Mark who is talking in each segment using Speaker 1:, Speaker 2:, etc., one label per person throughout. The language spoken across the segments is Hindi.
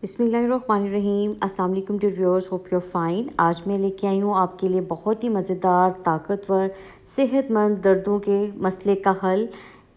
Speaker 1: बिस्मिल्लाहिर्रहमानिर्रहीम। अस्सलाम वालेकुम to viewers, hope you are fine. आज मैं लेके आई हूँ आपके लिए बहुत ही मज़ेदार, ताकतवर, सेहतमंद दर्दों के मसले का हल।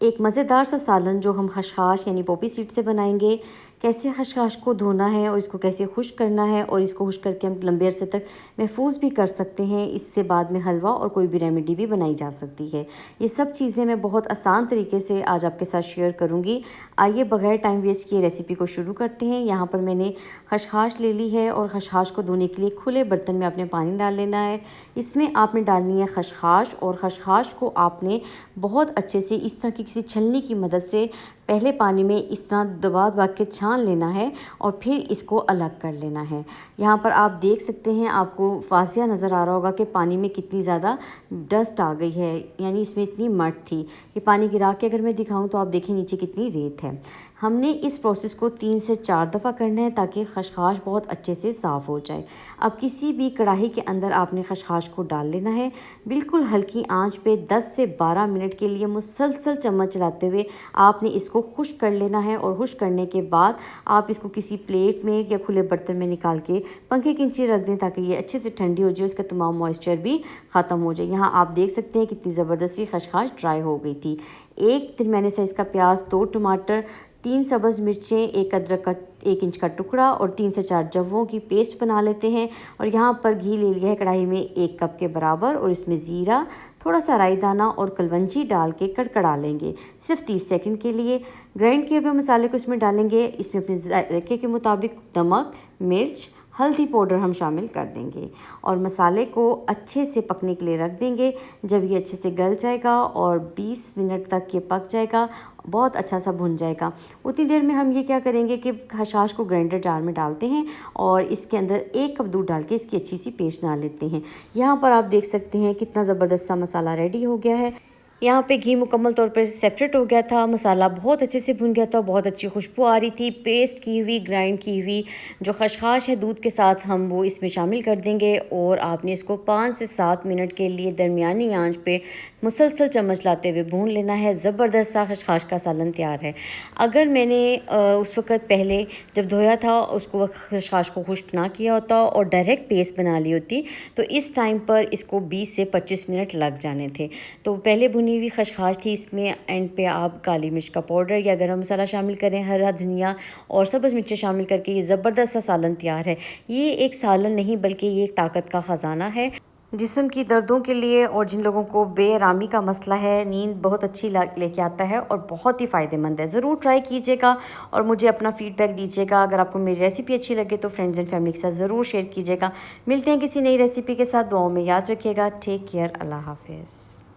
Speaker 1: एक मज़ेदार सा सालन जो हम खशखाश यानी पोपी सीड से बनाएंगे। कैसे खशखाश को धोना है और इसको कैसे खुश्क करना है और इसको खुश्क करके हम लंबे अरसे तक महफूज भी कर सकते हैं। इससे बाद में हलवा और कोई भी रेमेडी भी बनाई जा सकती है। ये सब चीज़ें मैं बहुत आसान तरीके से आज आपके साथ शेयर करूँगी। आइए बगैर टाइम वेस्ट किए रेसिपी को शुरू करते हैं। यहाँ पर मैंने खशखाश ले ली है और खशखाश को धोने के लिए खुले बर्तन में आपने पानी डाल लेना है। इसमें आपने डालनी है खशखाश, और खशखाश को आपने बहुत अच्छे से इस तरह की किसी छलनी की मदद से पहले पानी में इस तरह दबा दबा के छान लेना है और फिर इसको अलग कर लेना है। यहाँ पर आप देख सकते हैं, आपको वाज़िया नज़र आ रहा होगा कि पानी में कितनी ज़्यादा डस्ट आ गई है, यानी इसमें इतनी मट थी। ये पानी गिरा के अगर मैं दिखाऊं तो आप देखें नीचे कितनी रेत है। हमने इस प्रोसेस को 3 से 4 दफ़ा करना है ताकि खशखाश बहुत अच्छे से साफ़ हो जाए। अब किसी भी कढ़ाई के अंदर आपने खशखाश को डाल लेना है। बिल्कुल हल्की आंच पे 10 से 12 मिनट के लिए मुसलसल चम्मच चलाते हुए आपने इसको खुश्क कर लेना है। और खुश्क करने के बाद आप इसको किसी प्लेट में या खुले बर्तन में निकाल के पंखे के नीचे रख दें ताकि ये अच्छे से ठंडी हो जाए, इसका तमाम मॉइस्चर भी ख़त्म हो जाए। यहाँ आप देख सकते हैं कितनी ज़बरदस्ती खशखाश ड्राई हो गई थी। एक मैंने साइज़ का प्याज, 2 टमाटर, 3 सब्ज़ मिर्चें, 1 अदरक का 1 इंच का टुकड़ा और 3 से 4 जवों की पेस्ट बना लेते हैं। और यहाँ पर घी ले लिया है कढ़ाई में 1 कप के बराबर, और इसमें ज़ीरा, थोड़ा सा राई दाना और कलवंजी डाल के कड़कड़ा लेंगे सिर्फ 30 सेकंड के लिए। ग्राइंड किए हुए मसाले को इसमें डालेंगे। इसमें अपने जायके के मुताबिक नमक, मिर्च, हल्दी पाउडर हम शामिल कर देंगे और मसाले को अच्छे से पकने के लिए रख देंगे। जब ये अच्छे से गल जाएगा और 20 मिनट तक ये पक जाएगा, बहुत अच्छा सा भुन जाएगा, उतनी देर में हम ये क्या करेंगे कि खशखाश को ग्राइंडर जार में डालते हैं और इसके अंदर 1 कप दूध डाल के इसकी अच्छी सी पेस्ट बना लेते हैं। यहाँ पर आप देख सकते हैं कितना ज़बरदस्त सा मसाला रेडी हो गया है। यहाँ पे घी मुकम्मल तौर पर सेपरेट हो गया था, मसाला बहुत अच्छे से भुन गया था, बहुत अच्छी खुशबू आ रही थी। पेस्ट की हुई, ग्राइंड की हुई जो खशखाश है दूध के साथ हम वो इसमें शामिल कर देंगे और आपने इसको 5 से 7 मिनट के लिए दरमियानी आंच पे मुसलसल चम्मच लाते हुए भून लेना है। ज़बरदस्त सा खशखाश का सालन तैयार है। अगर मैंने उस वक़्त पहले जब धोया था उसको खशखाश को खुश्क ना किया होता और डायरेक्ट पेस्ट बना ली होती तो इस टाइम पर इसको 20 से 25 मिनट लग जाने थे। तो पहले भुनी हुई खशखाश थी, इसमें एंड पे आप काली मिर्च का पाउडर या गरम मसाला शामिल करें, हरा धनिया और सब्ज़ मिर्चें शामिल करके ये ज़बरदस्त सा सालन तैयार है। ये एक सालन नहीं बल्कि ये एक ताकत का ख़जाना है जिस्म की दर्दों के लिए, और जिन लोगों को बेआरामी का मसला है, नींद बहुत अच्छी लेके आता है और बहुत ही फ़ायदेमंद है। ज़रूर ट्राई कीजिएगा और मुझे अपना फ़ीडबैक दीजिएगा। अगर आपको मेरी रेसिपी अच्छी लगे तो फ्रेंड्स एंड फैमिली के साथ ज़रूर शेयर कीजिएगा। मिलते हैं किसी नई रेसिपी के साथ। दुआओं में याद रखिएगा। Take care. अल्लाह हाफ़िज़।